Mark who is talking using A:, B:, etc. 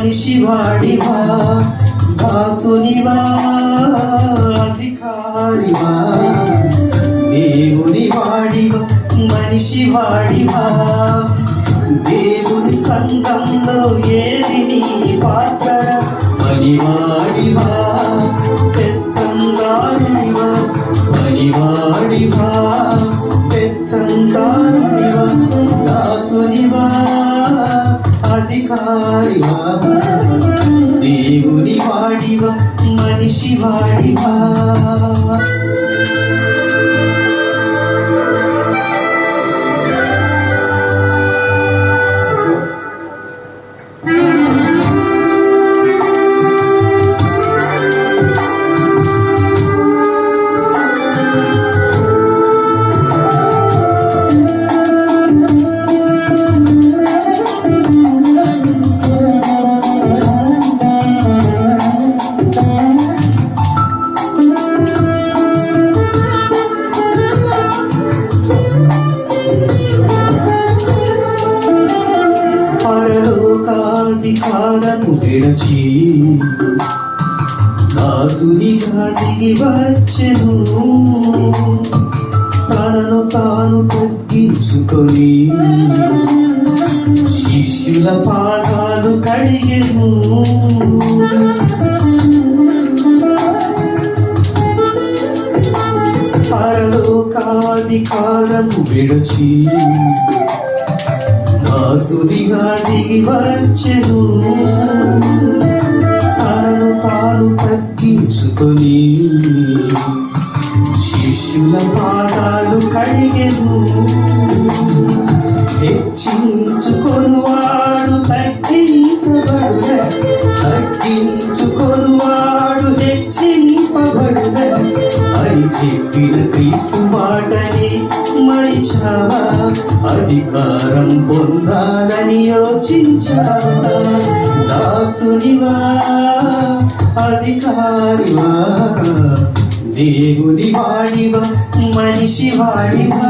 A: మనిషి వాడివా, దాసునివా, అధికారివా, దేవుని వాడివా, మనిషి వాడివా, దేవుని సంఘంలో ఏది నీ పాత్ర, పనివాడివా, పెత్తందారునివా, పనివాడివా, పెత్తందారునివా, దాసునివా, అధికారివా, దేవుని వాడివా, మనిషి వాడివా. అధికారము విడచి దాసునిగా దిగి వచ్చెను, తనను తాను తగ్గించుకొని శిష్యుల పాదాలు కడిగెను. పరలోకాధికారము విడచి దాసునిగా దిగి వచ్చెను, తనను తాను తగ్గించుకొని శిష్యుల పాదాలు కడిగెను. హెచ్చించుకొనువాడు తగ్గించబడును, తగ్గించుకొనువాడు హెచ్చింపబడును అని చెప్పిన క్రీస్తు మాటని మరిచావా? అధికారం పొందాలని యోచించావా? దాసునివా, అధికారివా, దేవుని వాడివా, మనిషి వాడివా.